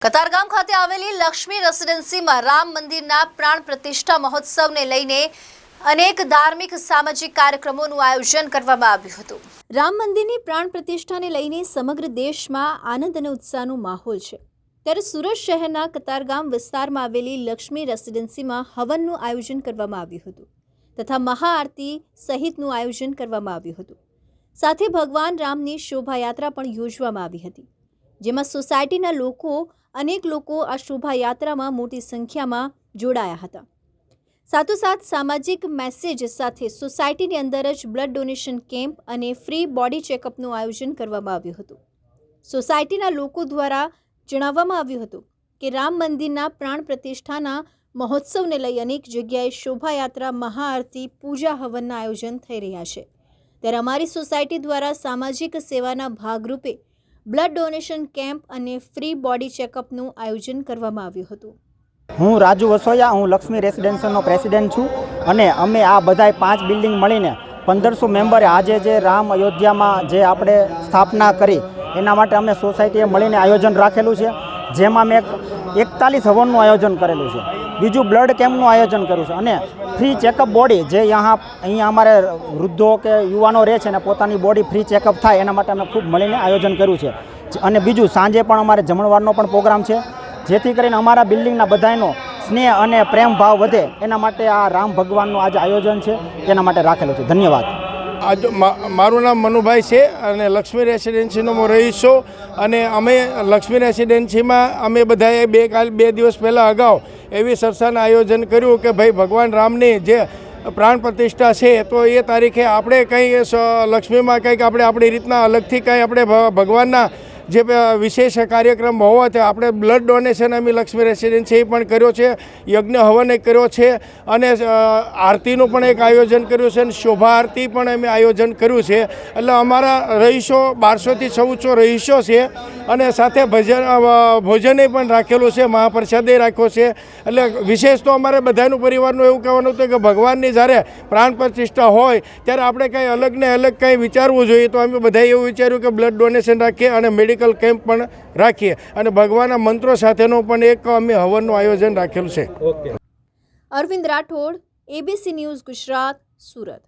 કતારગામ ખાતે આવેલી લક્ષ્મી રેસિડેન્સીમાં રામ મંદિરના પ્રાણ પ્રતિષ્ઠા મહોત્સવને લઈને અનેક ધાર્મિક સામાજિક કાર્યક્રમોનું આયોજન કરવામાં આવ્યું હતું। રામ મંદિરની પ્રાણ પ્રતિષ્ઠાને લઈને સમગ્ર દેશમાં આનંદ અને ઉત્સાહનો માહોલ છે, ત્યારે સુરત શહેરના કતારગામ વિસ્તારમાં આવેલી લક્ષ્મી રેસિડેન્સીમાં હવનનું આયોજન કરવામાં આવ્યું હતું તથા મહાઆરતી સહિતનું આયોજન કરવામાં આવ્યું હતું। સાથે ભગવાન રામની શોભાયાત્રા પણ યોજવામાં આવી હતી, જેમાં સોસાયટીના અનેક લોકો આ શોભાયાત્રામાં મોટી સંખ્યામાં જોડાયા હતા। સાથોસાથ સામાજિક મેસેજ સાથે સોસાયટીની અંદર જ બ્લડ ડોનેશન કેમ્પ અને ફ્રી બોડી ચેકઅપનું આયોજન કરવામાં આવ્યું હતું। સોસાયટીના લોકો દ્વારા જણાવવામાં આવ્યું હતું કે રામ મંદિરના પ્રાણ પ્રતિષ્ઠાના મહોત્સવને લઈ અનેક જગ્યાએ શોભાયાત્રા, મહાઆરતી, પૂજા હવનના આયોજન થઈ રહ્યા છે, ત્યારે અમારી સોસાયટી દ્વારા સામાજિક સેવાના ભાગરૂપે બ્લડ ડોનેશન કેમ્પ અને ફ્રી બોડી ચેકઅપનું આયોજન કરવામાં આવ્યું હતું। હું રાજુ વસોયા, હું લક્ષ્મી રેસિડેન્સીનો પ્રેસિડેન્ટ છું અને અમે આ બધાય 5 બિલ્ડિંગ મળીને 1500 મેમ્બરે આજે જે રામ અયોધ્યામાં જે આપણે સ્થાપના કરી એના માટે અમે સોસાયટીએ મળીને આયોજન રાખેલું છે, જેમાં મેં 41 હવનનું આયોજન કરેલું છે, બીજું બ્લડ કેમ્પનું આયોજન કર્યું છે અને ફ્રી ચેકઅપ બોડી જે અહીંયા અમારે વૃદ્ધો કે યુવાનો રહે છે ને પોતાની બોડી ફ્રી ચેકઅપ થાય એના માટે અમે ખૂબ મળીને આયોજન કર્યું છે। અને બીજું સાંજે પણ અમારે જમણવારનો પણ પ્રોગ્રામ છે, જેથી કરીને અમારા બિલ્ડિંગના બધાનો સ્નેહ અને પ્રેમ ભાવ વધે એના માટે આ રામ ભગવાનનું આજે આયોજન છે તેના માટે રાખેલું છે। ધન્યવાદ। આજ મારું નામ મનુભાઈ છે અને લક્ષ્મી રેસિડેન્સીનો હું રહીશ છું અને અમે લક્ષ્મી રેસિડેન્સીમાં અમે બધાએ બે દિવસ પહેલાં અગાઉ એવી સરસાનું આયોજન કર્યું કે ભાઈ ભગવાન રામની જે પ્રાણ પ્રતિષ્ઠા છે તો એ તારીખે આપણે કંઈ લક્ષ્મીમાં કંઈક આપણે આપણી રીતના અલગથી કંઈ આપણે ભગવાનના જે વિશેષ કાર્યક્રમ હોવાથી આપણે બ્લડ ડોનેશન અમે લક્ષ્મી રેસિડેન્સી પણ કર્યો છે, યજ્ઞ હવન એક કર્યો છે અને આરતીનું પણ એક આયોજન કર્યું છે અને શોભા આરતી પણ અમે આયોજન કર્યું છે। એટલે અમારા રહીશો 1200 થી 1400 રહીશો છે અને સાથે ભોજને પણ રાખેલું છે, મહાપ્રસાદે રાખ્યો છે। એટલે વિશેષ તો અમારે બધાનું પરિવારનું એવું કહેવાનું હતું કે ભગવાનની જ્યારે પ્રાણ પ્રતિષ્ઠા હોય ત્યારે આપણે કંઈ અલગ કંઈ વિચારવું જોઈએ, તો અમે બધાએ એવું વિચાર્યું કે બ્લડ ડોનેશન રાખીએ અને મેડિકલ કેમ્પ પણ રાખીએ અને ભગવાનના મંત્રો સાથેનો પણ એક અમે હવનનું આયોજન રાખેલું છે। Arvind Rathod, ABC news Gujarat, Surat.